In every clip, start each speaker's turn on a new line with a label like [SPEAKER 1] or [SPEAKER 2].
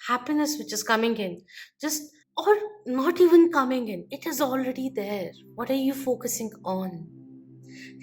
[SPEAKER 1] happiness which is coming in, just or not even coming in, it is already there. What are you focusing on?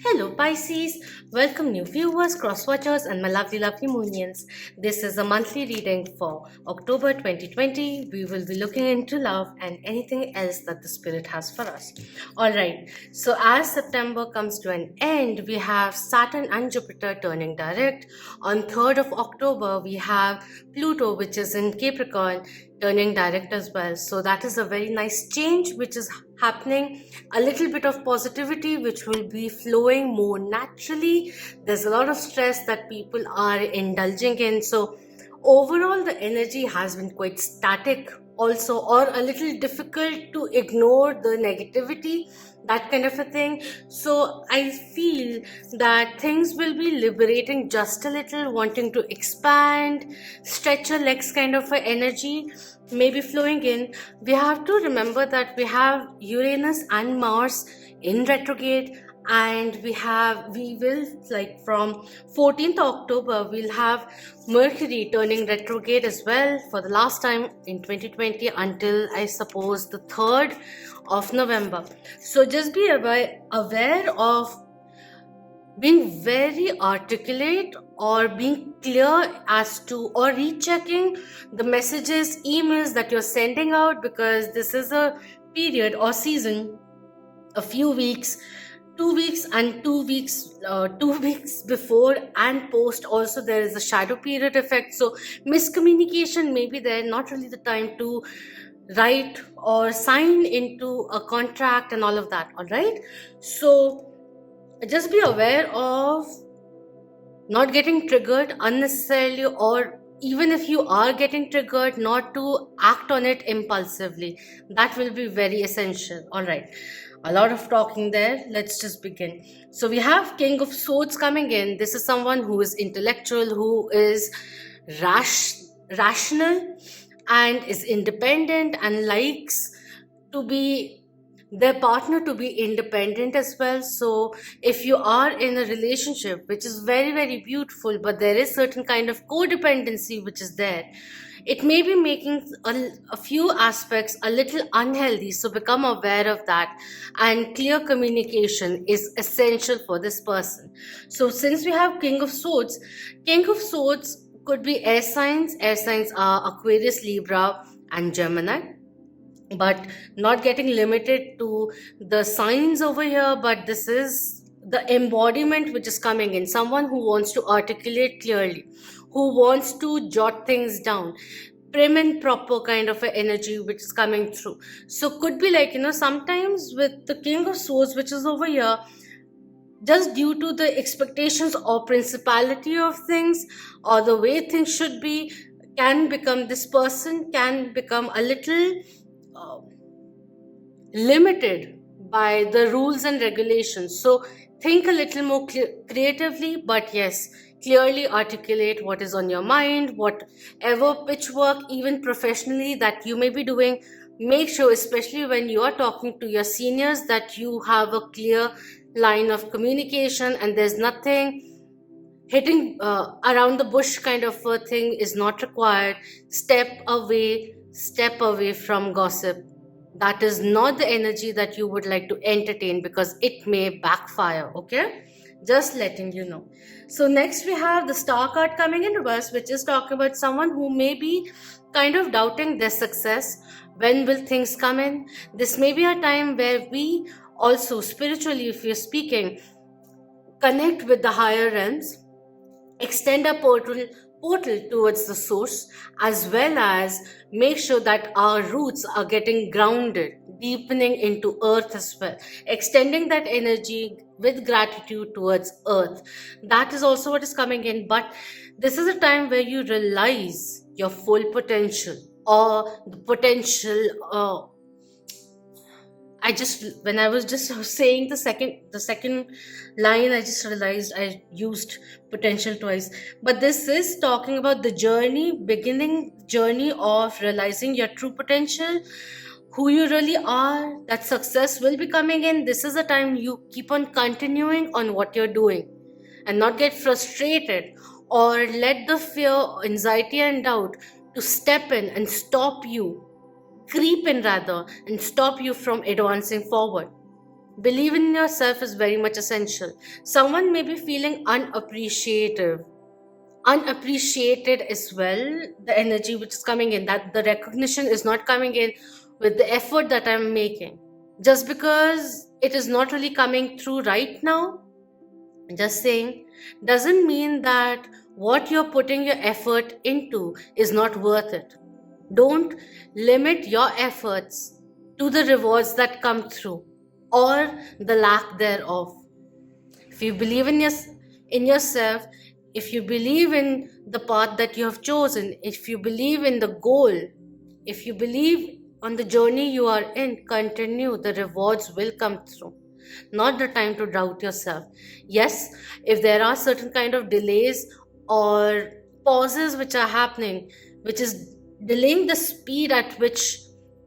[SPEAKER 1] Hello, Pisces. Welcome, new viewers, cross watchers, and my lovely, lovely Moonians. This is a monthly reading for October 2020. We will be looking into love and anything else that the Spirit has for us. All right. So, as September comes to an end, we have Saturn and Jupiter turning direct. On 3rd of October, we have Pluto, which is in Capricorn, turning direct as well. So that is a very nice change which is happening. A little bit of positivity which will be flowing more naturally. There's a lot of stress that people are indulging in. So overall the energy has been quite static also, or a little difficult to ignore the negativity, that kind of a thing. So I feel that things will be liberating just a little, wanting to expand, stretch your legs kind of a energy maybe flowing in. We have to remember that we have Uranus and Mars in retrograde, and we will, like, from 14th October we'll have Mercury turning retrograde as well for the last time in 2020 until I suppose the 3rd of November. So just be aware of being very articulate or being clear as to, or rechecking the messages, emails that you're sending out, because this is a period or season, a few weeks, 2 weeks and 2 weeks, 2 weeks before and post also there is a shadow period effect. So miscommunication may be there, not really the time to write or sign into a contract and all of that. All right, so just be aware of not getting triggered unnecessarily, or even if you are getting triggered, not to act on it impulsively. That will be very essential. All right, a lot of talking there. Let's just begin. So we have King of Swords coming in. This is someone who is intellectual, who is rational and is independent and likes to be their partner to be independent as well. So if you are in a relationship which is very, very beautiful, but there is certain kind of codependency which is there, it may be making a few aspects a little unhealthy. So become aware of that, and clear communication is essential for this person. So since we have King of Swords, King of Swords could be air signs. Air signs are Aquarius, Libra, and Gemini, but not getting limited to the signs over here. But this is the embodiment which is coming in, someone who wants to articulate clearly, who wants to jot things down, prim and proper kind of a energy which is coming through. So could be like, sometimes with the King of Swords which is over here, just due to the expectations or principality of things or the way things should be, this person can become a little uh, limited by the rules and regulations. So think a little more creatively, but yes, clearly articulate what is on your mind, whatever pitch work, even professionally, that you may be doing. Make sure, especially when you are talking to your seniors, that you have a clear line of communication and there's nothing hitting around the bush kind of a thing is not required. Step away from gossip. That is not the energy that you would like to entertain, because it may backfire. Okay, just letting you know. So next we have the Star card coming in reverse, which is talking about someone who may be kind of doubting their success. When will things come in? This may be a time where we also, spiritually if you're speaking, connect with the higher realms, extend a portal towards the source, as well as make sure that our roots are getting grounded, deepening into earth as well, extending that energy with gratitude towards earth. That is also what is coming in. But this is a time where you realize your full potential, or the potential when I was just saying the second line, I just realized I used potential twice. But this is talking about the beginning journey of realizing your true potential, who you really are, that success will be coming in. This is a time you keep on continuing on what you're doing and not get frustrated or let the fear, anxiety, and doubt to step in and stop you, creep in rather, and stop you from advancing forward. Believe in yourself is very much essential. Someone may be feeling unappreciated as well. The energy which is coming in, that the recognition is not coming in with the effort that I'm making. Just because it is not really coming through right now, just saying, doesn't mean that what you're putting your effort into is not worth it. Don't limit your efforts to the rewards that come through or the lack thereof. If you believe in yourself, if you believe in the path that you have chosen, if you believe in the goal, if you believe on the journey you are in, continue. The rewards will come through. Not the time to doubt yourself. Yes, if there are certain kind of delays or pauses which are happening, which is delaying the speed at which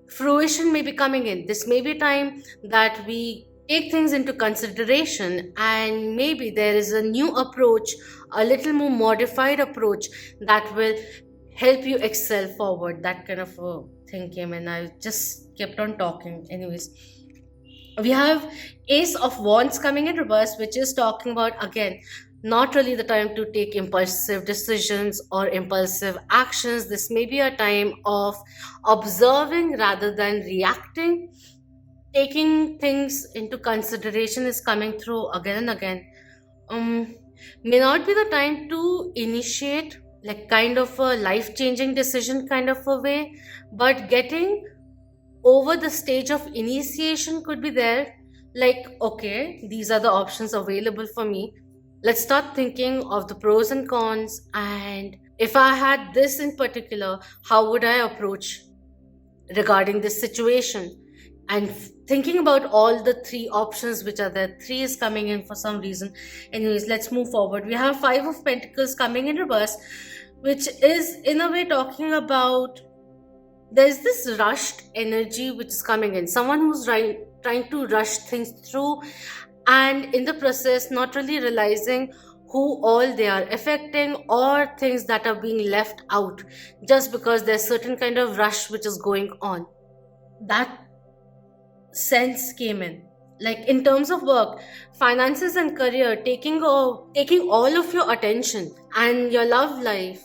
[SPEAKER 1] fruition may be coming in, this may be time that we take things into consideration, and maybe there is a new approach, a little more modified approach that will help you excel forward. That kind of a thing came in. I just kept on talking. Anyways, we have Ace of Wands coming in reverse, which is talking about, again, not really the time to take impulsive decisions or impulsive actions. This may be a time of observing rather than reacting. Taking things into consideration is coming through again and again. um may not be the time to initiate like kind of a life changing decision kind of a way, but getting over the stage of initiation could be there. Like, okay, these are the options available for me. Let's start thinking of the pros and cons, and if I had this in particular, how would I approach regarding this situation? And thinking about all the three options which are there. Three is coming in for some reason. Anyways, let's move forward. We have Five of Pentacles coming in reverse, which is in a way talking about there's this rushed energy which is coming in. Someone who's trying to rush things through, and in the process not really realizing who all they are affecting, or things that are being left out just because there's certain kind of rush which is going on. That sense came in. Like in terms of work, finances and career, taking all of your attention, and your love life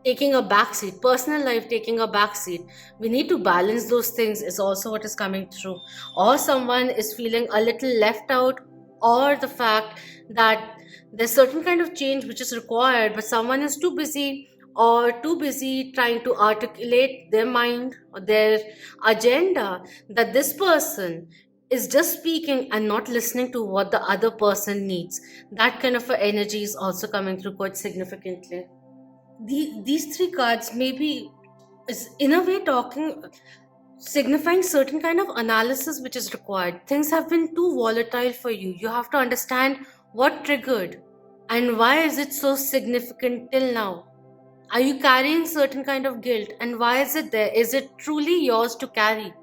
[SPEAKER 1] taking a backseat, personal life taking a backseat. We need to balance those things, is also what is coming through. Or someone is feeling a little left out, or the fact that there's certain kind of change which is required, but someone is too busy trying to articulate their mind or their agenda, that this person is just speaking and not listening to what the other person needs. That kind of a energy is also coming through quite significantly. These three cards maybe is in a way talking, signifying certain kind of analysis which is required. Things have been too volatile for you. You have to understand what triggered and why is it so significant till now. Are you carrying certain kind of guilt, and why is it there? Is it truly yours to carry?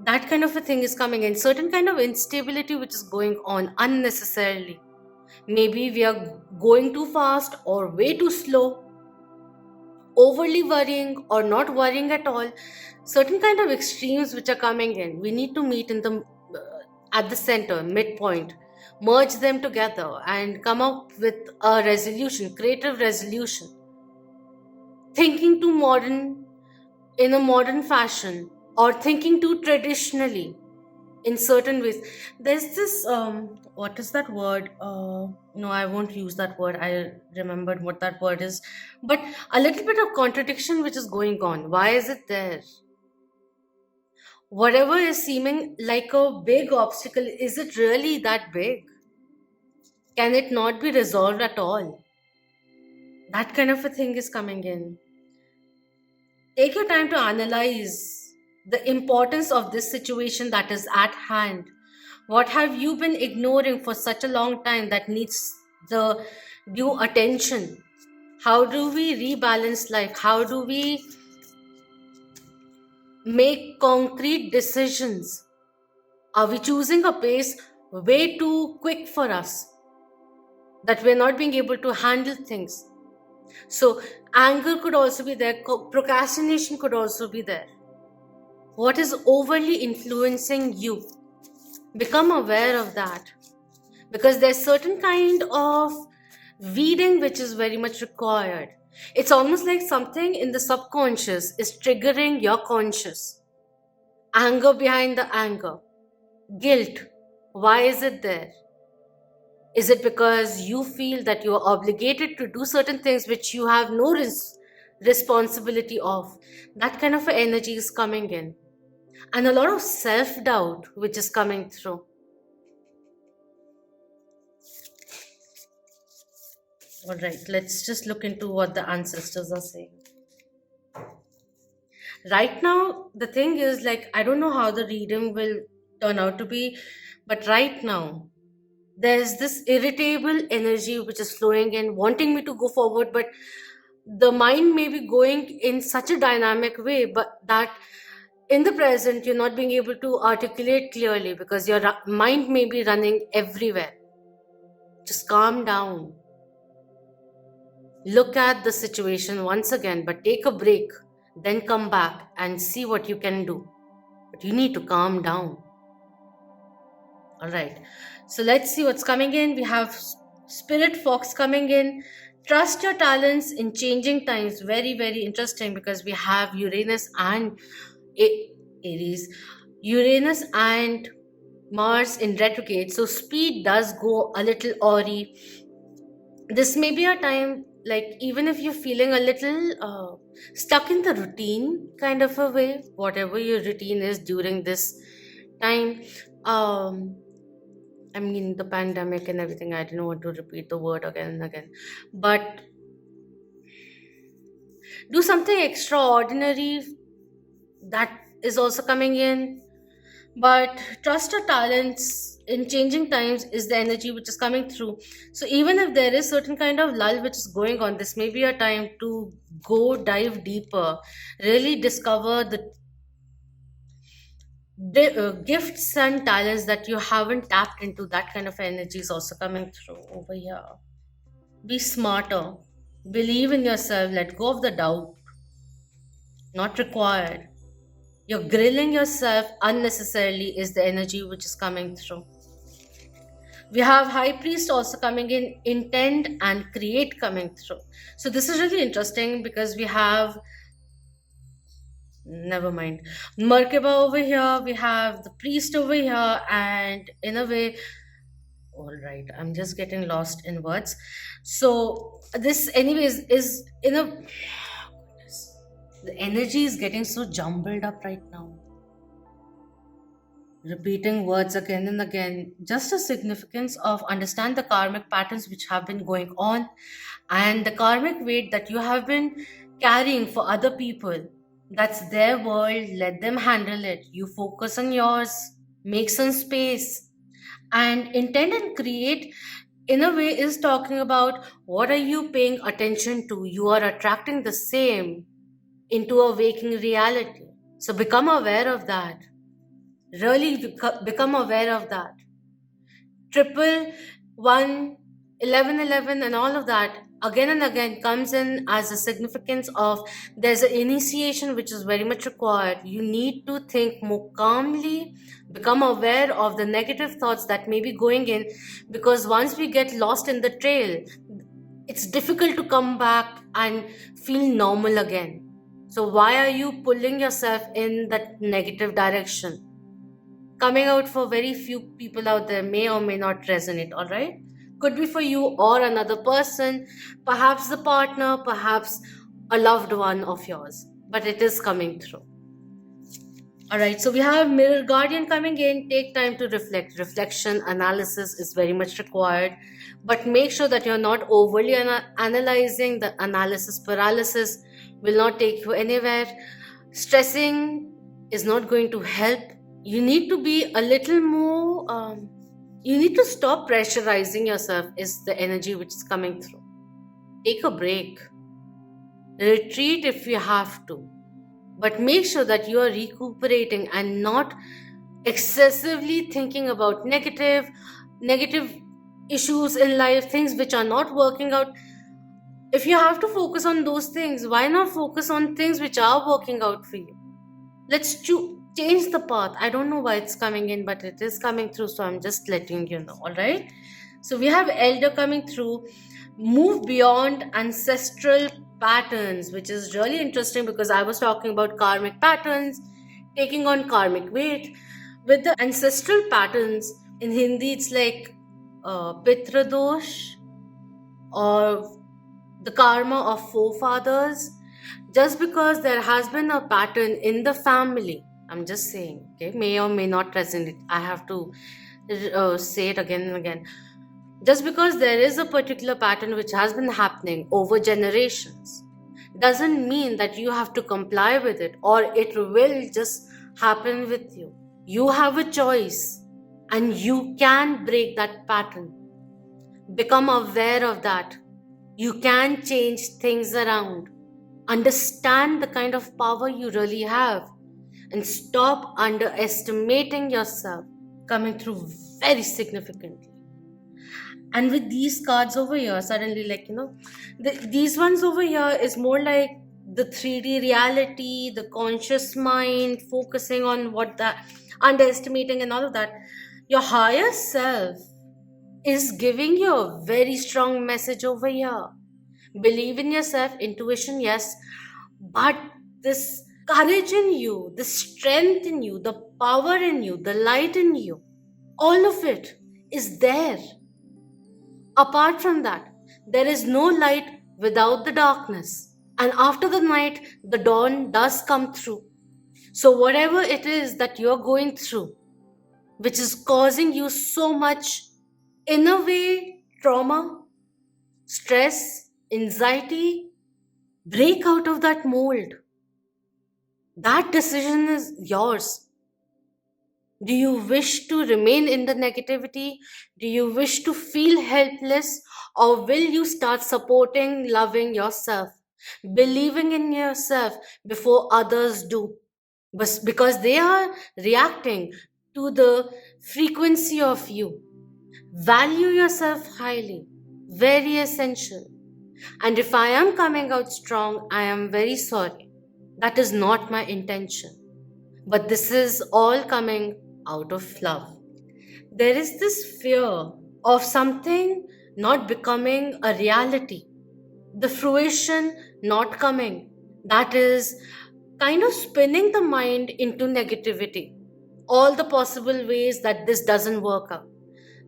[SPEAKER 1] That kind of a thing is coming in. Certain kind of instability which is going on unnecessarily. Maybe we are going too fast or way too slow, overly worrying or not worrying at all. Certain kind of extremes which are coming in. We need to meet in the at the center, midpoint, merge them together and come up with a resolution, creative resolution. Thinking too modern in a modern fashion, or thinking too traditionally in certain ways. There's this what is that word? No, I won't use that word. I remembered what that word is. But a little bit of contradiction which is going on. Why is it there? Whatever is seeming like a big obstacle, is it really that big? Can it not be resolved at all? That kind of a thing is coming in. Take your time to analyze the importance of this situation that is at hand. What have you been ignoring for such a long time that needs the due attention? How do we rebalance life? How do we make concrete decisions? Are we choosing a pace way too quick for us that we're not being able to handle things? So anger could also be there, procrastination could also be there. What is overly influencing you? Become aware of that, because there's certain kind of weeding which is very much required. It's almost like something in the subconscious is triggering your conscious. Anger behind the anger, guilt. Why is it there? Is it because you feel that you are obligated to do certain things which you have no responsibility of? That kind of energy is coming in, and a lot of self doubt which is coming through. All right, let's just look into what the ancestors are saying. Right now, the thing is, like, I don't know how the reading will turn out to be, but right now, there's this irritable energy which is flowing in, wanting me to go forward, but the mind may be going in such a dynamic way, but that in the present, you're not being able to articulate clearly because your mind may be running everywhere. Just calm down. Look at the situation once again, but take a break, then come back and see what you can do. But you need to calm down. All right. So let's see what's coming in. We have Spirit Fox coming in. Trust your talents in changing times. Very, very interesting, because we have Uranus and Aries. Uranus and Mars in retrograde. So speed does go a little awry. This may be a time, like, even if you're feeling a little stuck in the routine kind of a way, whatever your routine is during this time. I mean, the pandemic and everything, I don't want to repeat the word again and again. But do something extraordinary, that is also coming in. But trust your talents in changing times is the energy which is coming through. So even if there is certain kind of lull which is going on, this may be a time to go dive deeper, really discover the gifts and talents that you haven't tapped into. That kind of energy is also coming through over here. Be smarter, believe in yourself, let go of the doubt. Not required. You're grilling yourself unnecessarily is the energy which is coming through. We have High Priest also coming in, intend and create coming through. So this is really interesting because we have, never mind, Merkaba over here, we have the priest over here, and in a way, all right, I'm just getting lost in words. So this anyways is in a, goodness, the energy is getting so jumbled up right now. Repeating words again and again, just the significance of understand the karmic patterns which have been going on and the karmic weight that you have been carrying for other people. That's their world, let them handle it. You focus on yours, make some space. And intend and create, in a way, is talking about what are you paying attention to? You are attracting the same into a waking reality. So become aware of that. Really become aware of that. Triple one, 11, and all of that again and again comes in as a significance of there's an initiation which is very much required. You need to think more calmly, become aware of the negative thoughts that may be going in, because once we get lost in the trail, it's difficult to come back and feel normal again. So why are you pulling yourself in that negative direction? Coming out for very few people out there may or may not resonate, all right? Could be for you or another person, perhaps the partner, perhaps a loved one of yours, but it is coming through. All right, so we have Mirror Guardian coming in. Take time to reflect. Reflection, analysis is very much required, but make sure that you're not overly analyzing. The analysis paralysis will not take you anywhere. Stressing is not going to help. You need to be a little more, you need to stop pressurizing yourself, is the energy which is coming through. Take a break. Retreat if you have to. But make sure that you are recuperating and not excessively thinking about negative issues in life, things which are not working out. If you have to focus on those things, why not focus on things which are working out for you? Let's change the path. I don't know why it's coming in, but it is coming through, so I'm just letting you know. All right. So we have elder coming through. Move beyond ancestral patterns, which is really interesting because I was talking about karmic patterns, taking on karmic weight. With the ancestral patterns in Hindi, it's like Pitra Dosh or the karma of forefathers. Just because there has been a pattern in the family, I'm just saying, okay, may or may not resonate. I have to say it again and again. Just because there is a particular pattern which has been happening over generations doesn't mean that you have to comply with it or it will just happen with you. You have a choice and you can break that pattern. Become aware of that. You can change things around. Understand the kind of power you really have and stop underestimating yourself, coming through very significantly. And with these cards over here, suddenly, like, these ones over here is more like the 3D reality, the conscious mind, focusing on what that, underestimating and all of that. Your higher self is giving you a very strong message over here. Believe in yourself, intuition, yes, but this courage in you, the strength in you, the power in you, the light in you, all of it is there. Apart from that, there is no light without the darkness. And after the night, the dawn does come through. So, whatever it is that you're going through, which is causing you so much, in a way, trauma, stress, anxiety, break out of that mold. That decision is yours. Do you wish to remain in the negativity? Do you wish to feel helpless? Or will you start supporting, loving yourself, believing in yourself before others do? Because they are reacting to the frequency of you. Value yourself highly, very essential. And if I am coming out strong, I am very sorry. That is not my intention. But this is all coming out of love. There is this fear of something not becoming a reality, the fruition not coming. That is kind of spinning the mind into negativity. All the possible ways that this doesn't work out,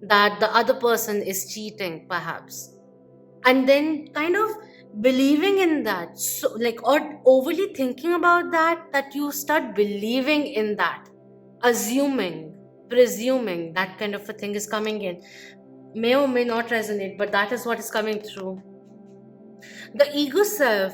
[SPEAKER 1] that the other person is cheating, perhaps. And then kind of believing in that, so like, or overly thinking about that you start believing in that, assuming, presuming that kind of a thing is coming in. May or may not resonate, but that is what is coming through. The ego self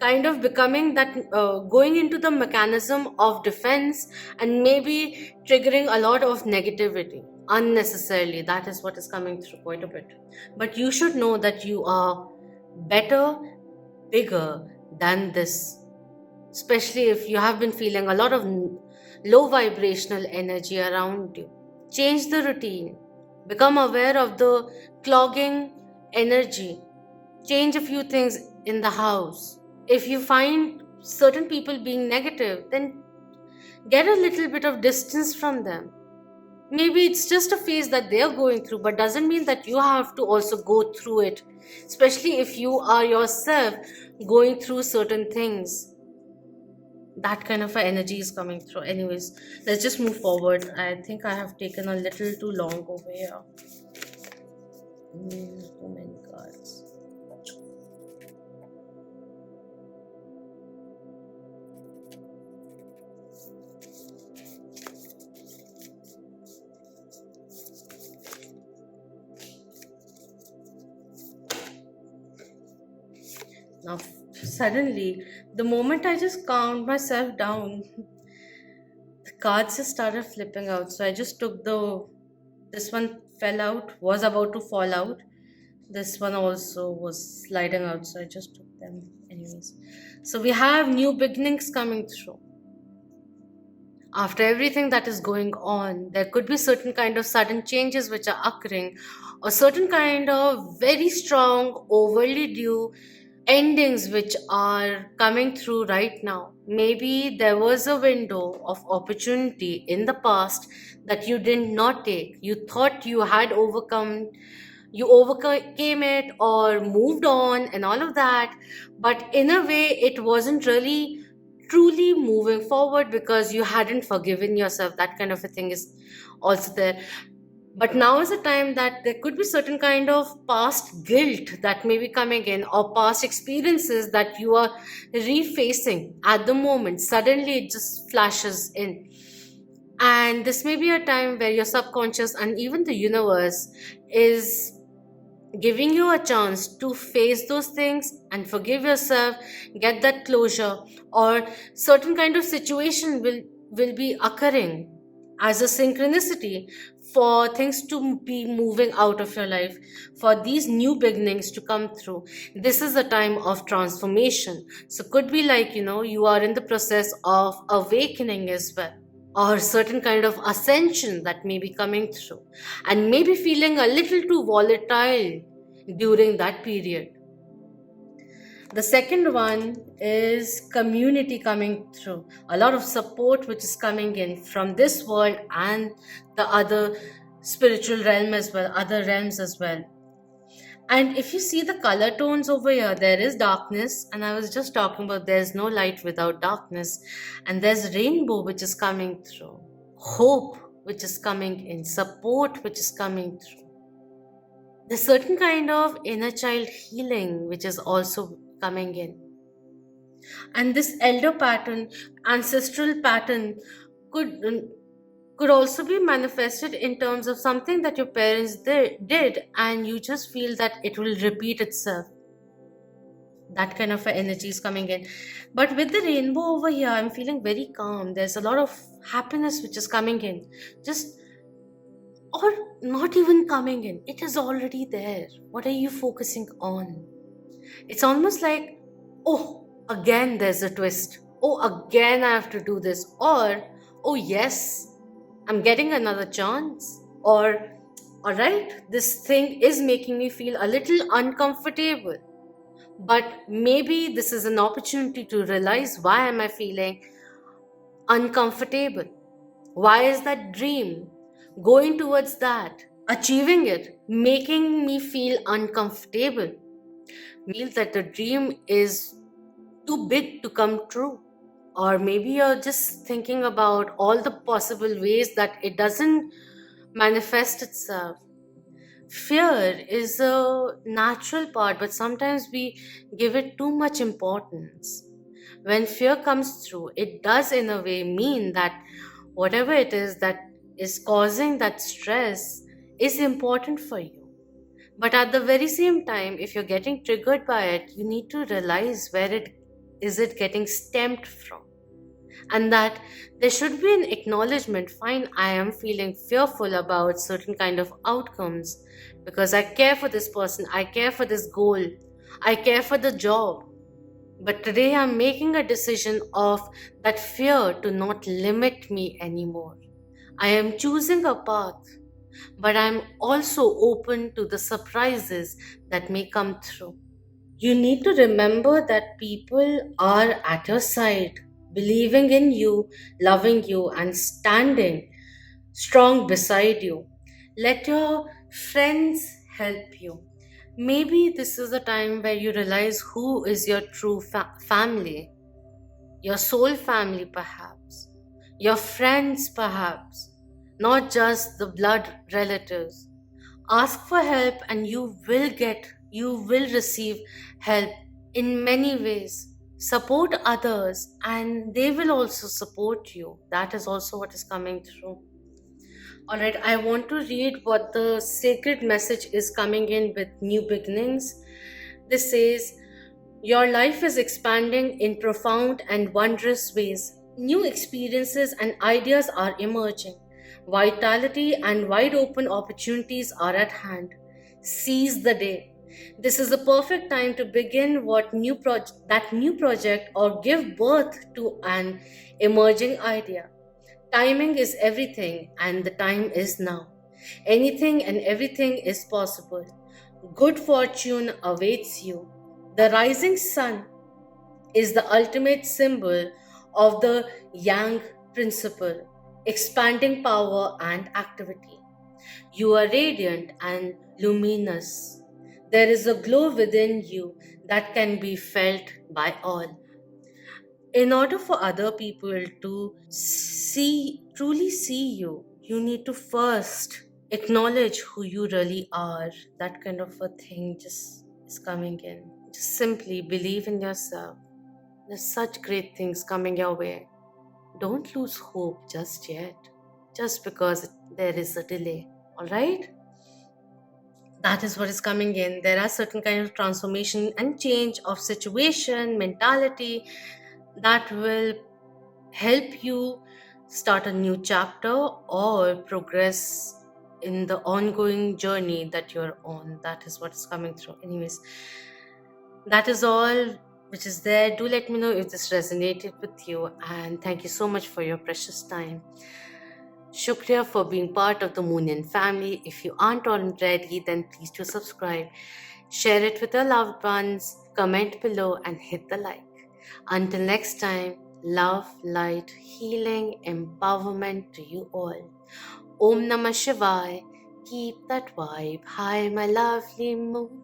[SPEAKER 1] kind of becoming that, going into the mechanism of defense and maybe triggering a lot of negativity unnecessarily. That is what is coming through quite a bit. But you should know that you are better, bigger than this, especially if you have been feeling a lot of low vibrational energy around you. Change the routine, become aware of the clogging energy, change a few things in the house. If you find certain people being negative, then get a little bit of distance from them. Maybe it's just a phase that they're going through, but doesn't mean that you have to also go through it, especially if you are yourself going through certain things. That kind of energy is coming through. Anyways, let's just move forward. I think I have taken a little too long over here. Too many cards. Now, suddenly, the moment I just calmed myself down, the cards just started flipping out. So I just took this one fell out, was about to fall out. This one also was sliding out, so I just took them. Anyways, so we have new beginnings coming through. After everything that is going on, there could be certain kind of sudden changes which are occurring, or certain kind of very strong, overly due endings which are coming through right now. Maybe there was a window of opportunity in the past that you did not take. You thought you had overcome, you overcame it or moved on and all of that. But in a way, it wasn't really truly moving forward because you hadn't forgiven yourself. That kind of a thing is also there. But now is the time that there could be certain kind of past guilt that may be coming in, or past experiences that you are refacing at the moment. Suddenly it just flashes in. And this may be a time where your subconscious and even the universe is giving you a chance to face those things and forgive yourself, get that closure, or certain kind of situation will be occurring as a synchronicity for things to be moving out of your life, for these new beginnings to come through. This is a time of transformation. So could be like, you are in the process of awakening as well, or certain kind of ascension that may be coming through, and maybe feeling a little too volatile during that period. The second one is community coming through, a lot of support which is coming in from this world and the other spiritual realm as well, other realms as well. And if you see the color tones over here, there is darkness, and I was just talking about there's no light without darkness, and there's rainbow which is coming through, hope which is coming in, support which is coming through. There's certain kind of inner child healing which is also coming in. And this elder pattern, ancestral pattern, could could also be manifested in terms of something that your parents did, and you just feel that it will repeat itself. That kind of energy is coming in. But with the rainbow over here, I'm feeling very calm. There's a lot of happiness which is coming in. Just, or not even coming in. It is already there. What are you focusing on? It's almost like, oh, again there's a twist. Oh, again I have to do this. Or, oh, yes, I'm getting another chance. Or, all right, this thing is making me feel a little uncomfortable. But maybe this is an opportunity to realize, why am I feeling uncomfortable? Why is that dream going towards that, achieving it, making me feel uncomfortable? Feel that the dream is too big to come true. Or maybe you're just thinking about all the possible ways that it doesn't manifest itself. Fear is a natural part, but sometimes we give it too much importance. When fear comes through, it does in a way mean that whatever it is that is causing that stress is important for you. But at the very same time, if you're getting triggered by it, you need to realize where it getting stemmed from. And that there should be an acknowledgement, fine, I am feeling fearful about certain kind of outcomes because I care for this person, I care for this goal, I care for the job. But today I'm making a decision of that fear to not limit me anymore. I am choosing a path, but I'm also open to the surprises that may come through. You need to remember that people are at your side, believing in you, loving you, and standing strong beside you. Let your friends help you. Maybe this is a time where you realize who is your true family, your soul family, perhaps, your friends, perhaps, not just the blood relatives. Ask for help, and you will receive help in many ways. Support others, and they will also support you. That is also what is coming through. All right, I want to read what the sacred message is coming in with new beginnings. This says, your life is expanding in profound and wondrous ways. New experiences and ideas are emerging. Vitality and wide open opportunities are at hand. Seize the day. This is the perfect time to begin that new project or give birth to an emerging idea. Timing is everything, and the time is now. Anything and everything is possible. Good fortune awaits you. The rising sun is the ultimate symbol of the yang principle, expanding power and activity. You are radiant and luminous. There is a glow within you that can be felt by all. In order for other people to truly see you, you need to first acknowledge who you really are. That kind of a thing just is coming in. Just simply believe in yourself. There's such great things coming your way. Don't lose hope just yet, just because there is a delay. All right? That is what is coming in. There are certain kind of transformation and change of situation, mentality that will help you start a new chapter or progress in the ongoing journey that you're on. That is what is coming through. Anyways, that is all which is there. Do let me know if this resonated with you, and thank you so much for your precious time. Shukriya for being part of the Moonian family. If you aren't already, then please do subscribe. Share it with your loved ones, comment below, and hit the like. Until next time, love, light, healing, empowerment to you all. Om Namah Shivaya. Keep that vibe high, my lovely moon.